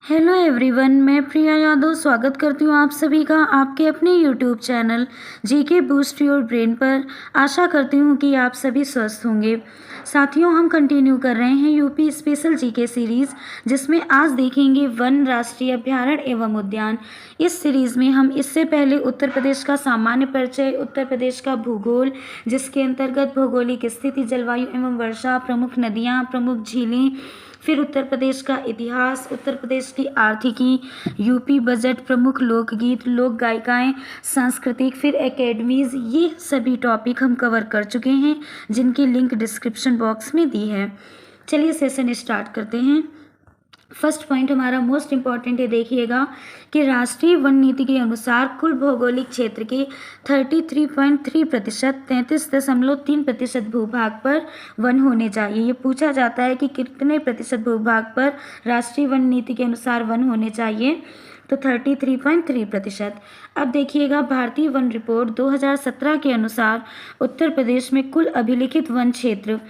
Hello everyone, मैं प्रिया यादव स्वागत करती हूँ आप सभी का आपके अपने YouTube channel GK boost your brain पर। आशा करती हूँ कि आप सभी स्वस्थ होंगे। साथियों, हम कंटिन्यू कर रहे हैं यूपी स्पेशल जीके सीरीज़, जिसमें आज देखेंगे वन राष्ट्रीय अभ्यारण्य एवं उद्यान। इस सीरीज़ में हम इससे पहले उत्तर प्रदेश का सामान्य परिचय, उत्तर प्रदेश का भूगोल, जिसके अंतर्गत भौगोलिक स्थिति, जलवायु एवं वर्षा, प्रमुख नदियाँ, प्रमुख झीलें, फिर उत्तर प्रदेश का इतिहास, उत्तर प्रदेश की आर्थिकी, यूपी बजट, प्रमुख लोकगीत, लोक गायिकाएं, सांस्कृतिक, फिर एकेडमीज़, ये सभी टॉपिक हम कवर कर चुके हैं, जिनकी लिंक डिस्क्रिप्शन बॉक्स में दी है। चलिए सेशन स्टार्ट करते हैं। फर्स्ट पॉइंट हमारा मोस्ट इम्पॉर्टेंट है, देखिएगा कि राष्ट्रीय वन नीति के अनुसार कुल भौगोलिक क्षेत्र के 33.3% 33.3% भूभाग पर वन होने चाहिए। ये पूछा जाता है कि कितने प्रतिशत भूभाग पर राष्ट्रीय वन नीति के अनुसार वन होने चाहिए, तो 33.3%। अब देखिएगा, भारतीय वन रिपोर्ट 2017 के अनुसार उत्तर प्रदेश में कुल अभिलिखित वन क्षेत्र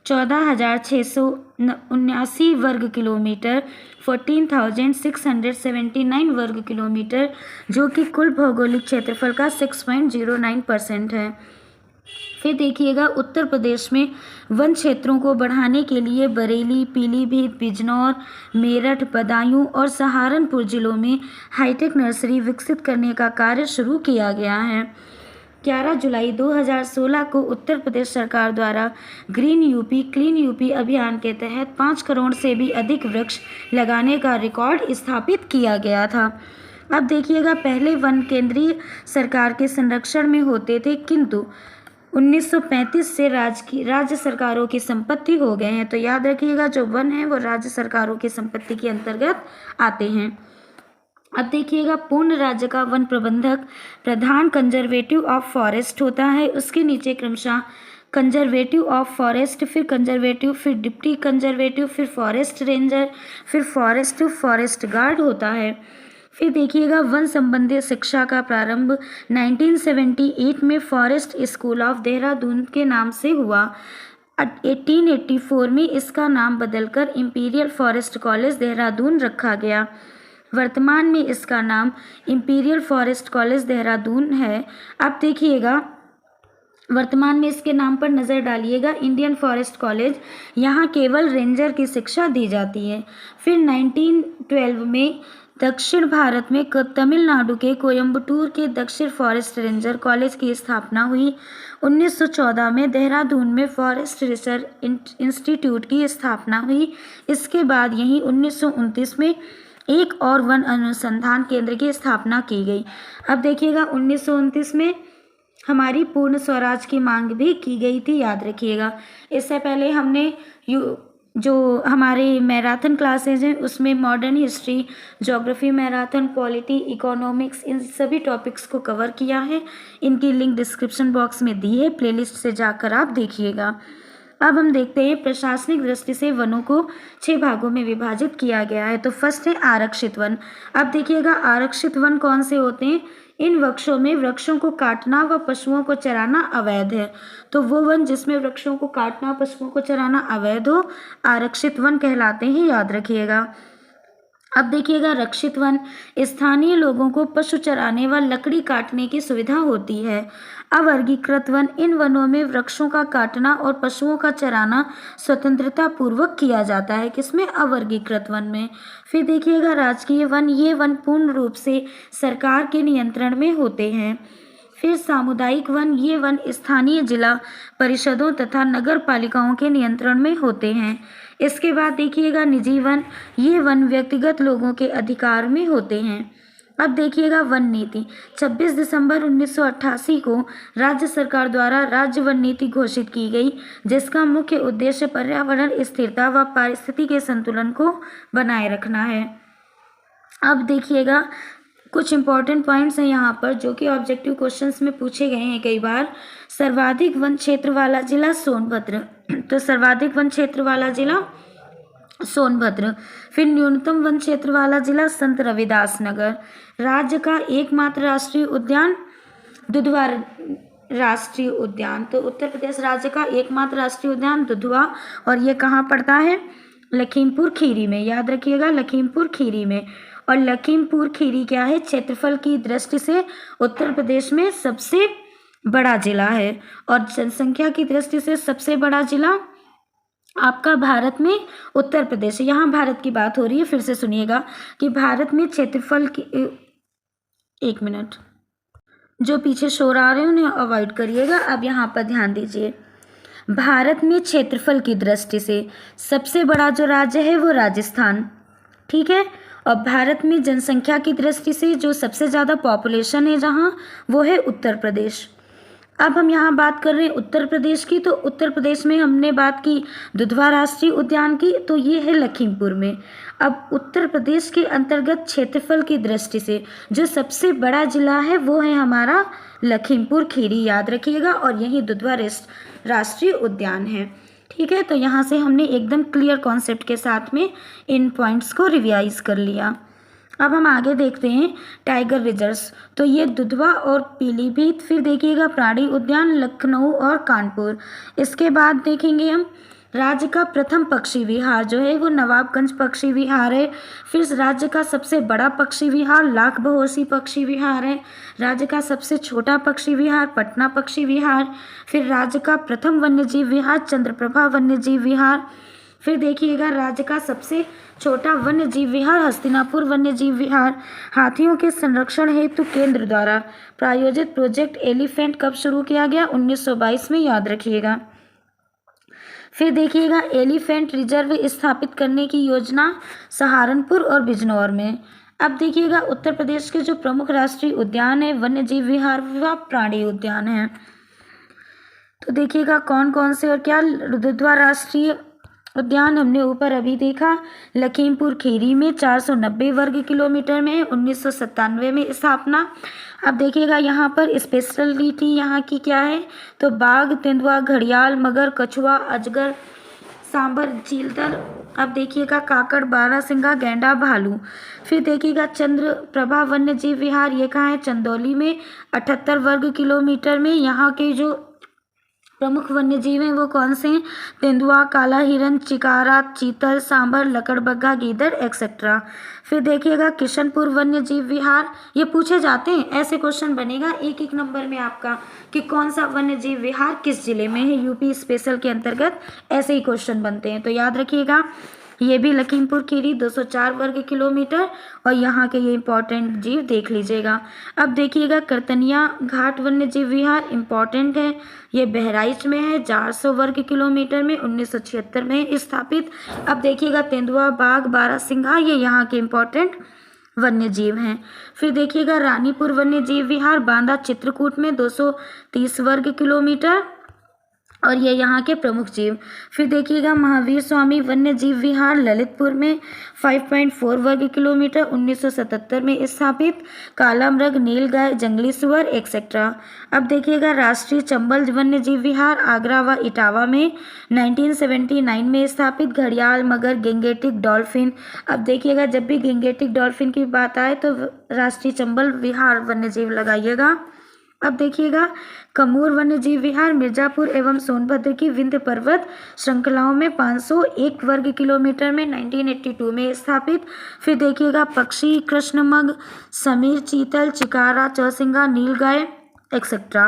14,679 वर्ग किलोमीटर 14,679 वर्ग किलोमीटर, जो कि कुल भौगोलिक क्षेत्रफल का 6.09% है। फिर देखिएगा, उत्तर प्रदेश में वन क्षेत्रों को बढ़ाने के लिए बरेली, पीलीभीत, बिजनौर, मेरठ, बदायूं और सहारनपुर जिलों में हाईटेक नर्सरी विकसित करने का कार्य शुरू किया गया है। 11 जुलाई 2016 को उत्तर प्रदेश सरकार द्वारा ग्रीन यूपी क्लीन यूपी अभियान के तहत 5 करोड़ से भी अधिक वृक्ष लगाने का रिकॉर्ड स्थापित किया गया था। अब देखिएगा, पहले वन केंद्रीय सरकार के संरक्षण में होते थे, किंतु 1935 से राज्य सरकारों की संपत्ति हो गए हैं। तो याद रखिएगा, जो वन है वो राज्य सरकारों की संपत्ति के अंतर्गत आते हैं। अब देखिएगा, पूर्ण राज्य का वन प्रबंधक प्रधान कंजर्वेटिव ऑफ फॉरेस्ट होता है। उसके नीचे क्रमशः कंजर्वेटिव ऑफ फॉरेस्ट, फिर कंजर्वेटिव, फिर डिप्टी कंजर्वेटिव, फिर फॉरेस्ट रेंजर, फिर फॉरेस्ट गार्ड होता है। फिर देखिएगा, वन संबंधी शिक्षा का प्रारंभ 1978 में फॉरेस्ट स्कूल ऑफ देहरादून के नाम से हुआ। 1884 में इसका नाम बदलकर इंपीरियल फॉरेस्ट कॉलेज देहरादून रखा गया। वर्तमान में इसका नाम इंपीरियल फॉरेस्ट कॉलेज देहरादून है। अब देखिएगा, वर्तमान में इसके नाम पर नज़र डालिएगा, इंडियन फॉरेस्ट कॉलेज। यहाँ केवल रेंजर की शिक्षा दी जाती है। फिर 1912 में दक्षिण भारत में तमिलनाडु के कोयम्बटूर के दक्षिण फॉरेस्ट रेंजर कॉलेज की स्थापना हुई। 1914 में देहरादून में फॉरेस्ट रिसर्च इंस्टीट्यूट की स्थापना हुई। इसके बाद यहीं 1929 में एक और वन अनुसंधान केंद्र की स्थापना की गई। अब देखिएगा, 1929 में हमारी पूर्ण स्वराज की मांग भी की गई थी, याद रखिएगा। इससे पहले हमने जो हमारे मैराथन क्लासेज हैं उसमें modern history, geography marathon, polity, economics, इन सभी टॉपिक्स को कवर किया है। इनकी लिंक डिस्क्रिप्शन बॉक्स में दी है, प्लेलिस्ट से जाकर आप देखिएगा। अब हम देखते हैं, प्रशासनिक दृष्टि से वनों को 6 भागों में विभाजित किया गया है। तो फर्स्ट है आरक्षित वन। अब देखिएगा, आरक्षित वन कौन से होते हैं? इन वृक्षों में वृक्षों को काटना व पशुओं को चराना अवैध है। तो वो वन जिसमें वृक्षों को काटना, पशुओं को चराना अवैध हो, आरक्षित वन कहलाते हैं, याद रखिएगा। अब देखिएगा, रक्षित वन, स्थानीय लोगों को पशु चराने व लकड़ी काटने की सुविधा होती है। अवर्गीकृत वन, इन वनों में वृक्षों का काटना और पशुओं का चराना स्वतंत्रता पूर्वक किया जाता है। किसमें? अवर्गीकृत वन में। फिर देखिएगा, राजकीय वन, ये वन पूर्ण रूप से सरकार के नियंत्रण में होते हैं। फिर सामुदायिक वन, ये वन स्थानीय जिला परिषदों तथा नगर पालिकाओं के नियंत्रण में होते हैं। इसके बाद देखिएगा, निजी वन, ये वन व्यक्तिगत लोगों के अधिकार में होते हैं। अब देखिएगा, वन नीति 26 दिसंबर 1988 को राज्य सरकार द्वारा राज्य वन नीति घोषित की गई, जिसका मुख्य उद्देश्य पर्यावरण स्थिरता व पारिस्थितिक संतुलन को बनाए रखना है। अब देखिएगा, कुछ इंपॉर्टेंट पॉइंट्स हैं यहाँ पर जो कि ऑब्जेक्टिव क्वेश्चंस में पूछे गए हैं कई बार। सर्वाधिक वन क्षेत्र वाला जिला सोनभद्र, तो सर्वाधिक वन क्षेत्र वाला जिला सोनभद्र। फिर न्यूनतम वन क्षेत्र वाला जिला संत रविदास नगर। राज्य का एकमात्र राष्ट्रीय उद्यान दुधवा राष्ट्रीय उद्यान, तो उत्तर प्रदेश राज्य का एकमात्र राष्ट्रीय उद्यान दुधवा, और ये कहाँ पड़ता है? लखीमपुर खीरी में, याद रखिएगा लखीमपुर खीरी में। और लखीमपुर खीरी क्या है, क्षेत्रफल की दृष्टि से उत्तर प्रदेश में सबसे बड़ा जिला है, और जनसंख्या की दृष्टि से सबसे बड़ा जिला आपका भारत में उत्तर प्रदेश है। यहाँ भारत की बात हो रही है, फिर से सुनिएगा कि भारत में क्षेत्रफल की, एक मिनट, जो पीछे शोर आ रहे हैं उन्हें अवॉइड करिएगा। अब यहाँ पर ध्यान दीजिए, भारत में क्षेत्रफल की दृष्टि से सबसे बड़ा जो राज्य है वो राजस्थान, ठीक है। और भारत में जनसंख्या की दृष्टि से जो सबसे ज़्यादा पॉपुलेशन है जहाँ, वो है उत्तर प्रदेश। अब हम यहाँ बात कर रहे हैं उत्तर प्रदेश की, तो उत्तर प्रदेश में हमने बात की दुधवा राष्ट्रीय उद्यान की, तो ये है लखीमपुर में। अब उत्तर प्रदेश के अंतर्गत क्षेत्रफल की दृष्टि से जो सबसे बड़ा जिला है वो है हमारा लखीमपुर खीरी, याद रखिएगा, और यही दुधवा राष्ट्रीय उद्यान है, ठीक है। तो यहाँ से हमने एकदम क्लियर कॉन्सेप्ट के साथ में इन पॉइंट्स को रिवाइज कर लिया। अब हम आगे देखते हैं टाइगर रिजर्व्स, तो ये दुधवा और पीलीभीत, फिर देखिएगा प्राणी उद्यान लखनऊ और कानपुर। इसके बाद देखेंगे हम राज्य का प्रथम पक्षी विहार जो है वो नवाबगंज पक्षी विहार है। फिर राज्य का सबसे बड़ा पक्षी विहार लाख बहोसी पक्षी विहार है। राज्य का सबसे छोटा पक्षी विहार पटना पक्षी विहार। फिर राज्य का प्रथम वन्यजीव विहार चंद्रप्रभा वन्यजीव विहार। फिर देखिएगा राज्य का सबसे छोटा वन्यजीव विहार हस्तिनापुर वन्यजीव विहार। हाथियों के संरक्षण हेतु केंद्र द्वारा प्रायोजित प्रोजेक्ट एलिफेंट कब शुरू किया गया, 1922 में, याद रखिएगा। फिर देखिएगा एलिफेंट रिजर्व स्थापित करने की योजना सहारनपुर और बिजनौर में। अब देखिएगा उत्तर प्रदेश के जो प्रमुख राष्ट्रीय उद्यान है, वन्यजीव विहार व प्राणी उद्यान है, तो देखिएगा कौन कौन से और क्या। दुधवा राष्ट्रीय उद्यान हमने ऊपर अभी देखा, लखीमपुर खीरी में 490 वर्ग किलोमीटर में, 1997 में स्थापना। अब देखिएगा यहाँ पर स्पेशलिटी यहाँ की क्या है, तो बाघ, तेंदुआ, घड़ियाल, मगर, कछुआ, अजगर, सांबर, चीलतर। अब देखिएगा काकड़, बारहसिंगा, गैंडा, भालू। फिर देखिएगा चंद्रप्रभा वन्यजीव विहार, ये कहाँ है, चंदौली में, 78 वर्ग किलोमीटर में। यहाँ के जो प्रमुख वन्यजीव हैं वो कौन से हैं, तेंदुआ, काला हिरन, चिकारा, चीतल, सांबर, लकड़बग्घा, गीदड़ एक्सेट्रा। फिर देखिएगा किशनपुर वन्यजीव विहार, ये पूछे जाते हैं, ऐसे क्वेश्चन बनेगा एक एक नंबर में आपका कि कौन सा वन्यजीव विहार किस जिले में है, यूपी स्पेशल के अंतर्गत ऐसे ही क्वेश्चन बनते हैं, तो याद रखिएगा। ये भी लखीमपुर खीरी 204 वर्ग किलोमीटर, और यहाँ के ये इंपॉर्टेंट जीव देख लीजिएगा। अब देखिएगा करतनिया घाट वन्यजीव विहार इंपॉर्टेंट है, ये बहराइच में है, 400 वर्ग किलोमीटर में, 1976 में स्थापित। अब देखिएगा तेंदुआ, बाघ, बारहसिंघा, ये यहाँ के इंपॉर्टेंट वन्यजीव हैं। फिर देखिएगा रानीपुर वन्यजीव विहार बांदा चित्रकूट में 230 वर्ग किलोमीटर, और ये यहाँ के प्रमुख जीव। फिर देखिएगा महावीर स्वामी वन्य जीव विहार ललितपुर में 5.4 वर्ग किलोमीटर, 1977 में स्थापित। काला मृग, नीलगाय, जंगली सुअर एक्सेट्रा। अब देखिएगा राष्ट्रीय चंबल वन्य जीव विहार आगरा व इटावा में 1979 में स्थापित। घड़ियाल, मगर, गेंगेटिक, डॉल्फिन। अब देखिएगा जब भी गेंगेटिक डॉल्फिन की बात आए तो राष्ट्रीय चंबल विहार वन्य जीव लगाइएगा। अब देखिएगा कमूर वन्यजीव विहार मिर्जापुर एवं सोनभद्र की विंध्य पर्वत श्रृंखलाओं में 501 वर्ग किलोमीटर में 1982 में स्थापित। फिर देखिएगा पक्षी कृष्णमृग, समीर, चीतल, चिकारा, चौसिंगा, नीलगाय एक्सेट्रा।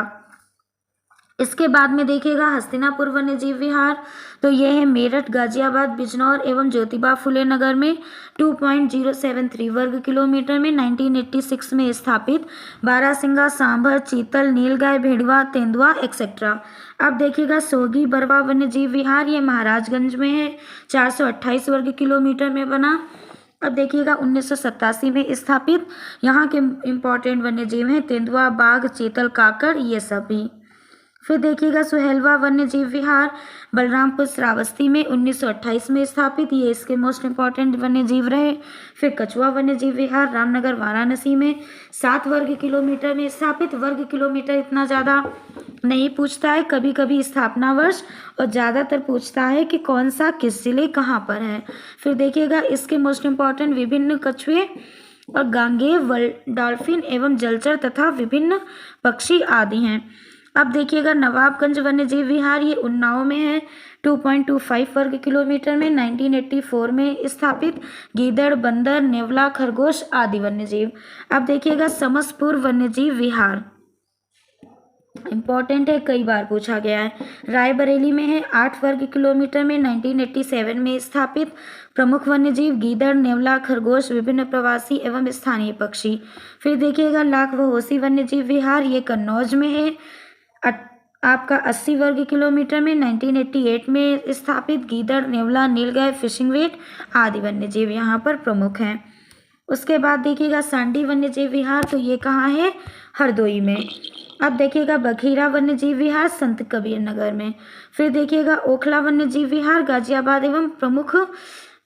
इसके बाद में देखिएगा हस्तिनापुर वन्यजीव विहार, तो ये है मेरठ, गाजियाबाद, बिजनौर एवं ज्योतिबा फुले नगर में 2.073 वर्ग किलोमीटर में 1986 में स्थापित। बारहसिंगा, सांभर, चीतल, नीलगाय, भेड़वा, तेंदुआ एक्सेट्रा। अब देखिएगा सोगी बरवा वन्यजीव विहार, ये महाराजगंज में है, 428 वर्ग किलोमीटर में बना। अब देखिएगा 1987 में स्थापित। यहाँ के इम्पोर्टेंट वन्यजीव हैं तेंदुआ, बाघ, चीतल, काकड़, ये सभी। फिर देखिएगा सुहेलवा वन्यजीव विहार बलरामपुर श्रावस्ती में 1928 में स्थापित, ये इसके मोस्ट इंपॉर्टेंट वन्यजीव रहे। फिर कछुआ वन्यजीव विहार रामनगर वाराणसी में 7 वर्ग किलोमीटर में स्थापित। वर्ग किलोमीटर इतना ज़्यादा नहीं पूछता है, कभी कभी स्थापना वर्ष, और ज़्यादातर पूछता है कि कौन सा किस जिले कहाँ पर है। फिर देखिएगा इसके मोस्ट इंपॉर्टेंट विभिन्न कछुए और गांगेय, डॉल्फिन एवं जलचर तथा विभिन्न पक्षी आदि हैं। अब देखिएगा नवाबगंज वन्यजीव विहार, ये उन्नाव में है, 2.25 वर्ग किलोमीटर में, 1984 में स्थापित। गीदड़, बंदर, नेवला, खरगोश आदि वन्यजीव। अब देखिएगा समसपुर वन्यजीव विहार, इम्पॉर्टेंट है, कई बार पूछा गया है। रायबरेली में है, 8 वर्ग किलोमीटर में, 1987 में स्थापित। प्रमुख वन्यजीव गीदड़, नेवला, खरगोश, विभिन्न प्रवासी एवं स्थानीय पक्षी। फिर देखिएगा लाख बहोसी वन्यजीव विहार, ये कन्नौज में है, आपका 80 वर्ग किलोमीटर में, 1988 में स्थापित। गीदड़, नेवला, नीलगाय, फिशिंग वेट आदि वन्यजीव यहाँ पर प्रमुख हैं। उसके बाद देखिएगा सांडी वन्यजीव विहार, तो ये कहाँ है, हरदोई में। अब देखिएगा बखीरा वन्यजीव विहार, संत कबीर नगर में। फिर देखिएगा ओखला वन्यजीव विहार, गाजियाबाद एवं प्रमुख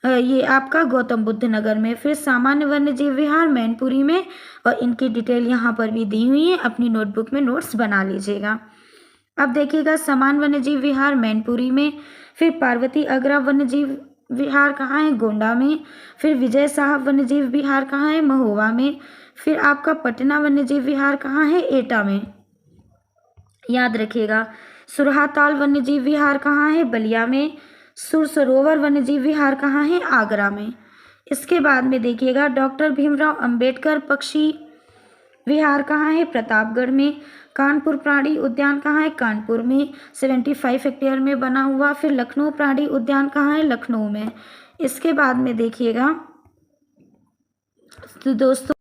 ये आपका गौतम बुद्ध नगर में। फिर सामान्य वन्यजीव विहार मैनपुरी में, और इनकी डिटेल यहाँ पर भी दी हुई है, अपनी नोटबुक में नोट्स बना लीजिएगा। अब देखिएगा समान वन्यजीव विहार मैनपुरी में। फिर पार्वती अग्रा वन्यजीव विहार कहाँ है, गोंडा में। फिर विजय साहब वन्यजीव विहार कहाँ है, महोबा में। फिर आपका पटना वन्यजीव विहार कहाँ है, एटा में, याद रखिएगा। सुरहाताल वन्यजीव विहार कहाँ है, बलिया में। सुर सरोवर वन्यजीव विहार कहाँ है, आगरा में। इसके बाद में देखिएगा डॉक्टर भीमराव अंबेडकर पक्षी विहार कहाँ है, प्रतापगढ़ में। कानपुर प्राणी उद्यान कहाँ है, कानपुर में, 75 हेक्टेयर में बना हुआ। फिर लखनऊ प्राणी उद्यान कहाँ है, लखनऊ में। इसके बाद में देखिएगा तो दोस्तों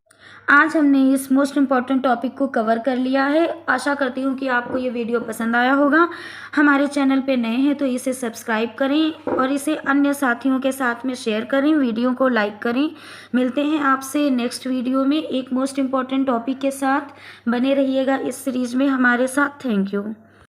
आज हमने इस मोस्ट इम्पॉर्टेंट टॉपिक को कवर कर लिया है। आशा करती हूँ कि आपको ये वीडियो पसंद आया होगा। हमारे चैनल पे नए हैं तो इसे सब्सक्राइब करें और इसे अन्य साथियों के साथ में शेयर करें, वीडियो को लाइक करें। मिलते हैं आपसे नेक्स्ट वीडियो में एक मोस्ट इम्पॉर्टेंट टॉपिक के साथ। बने रहिएगा इस सीरीज में हमारे साथ। Thank you.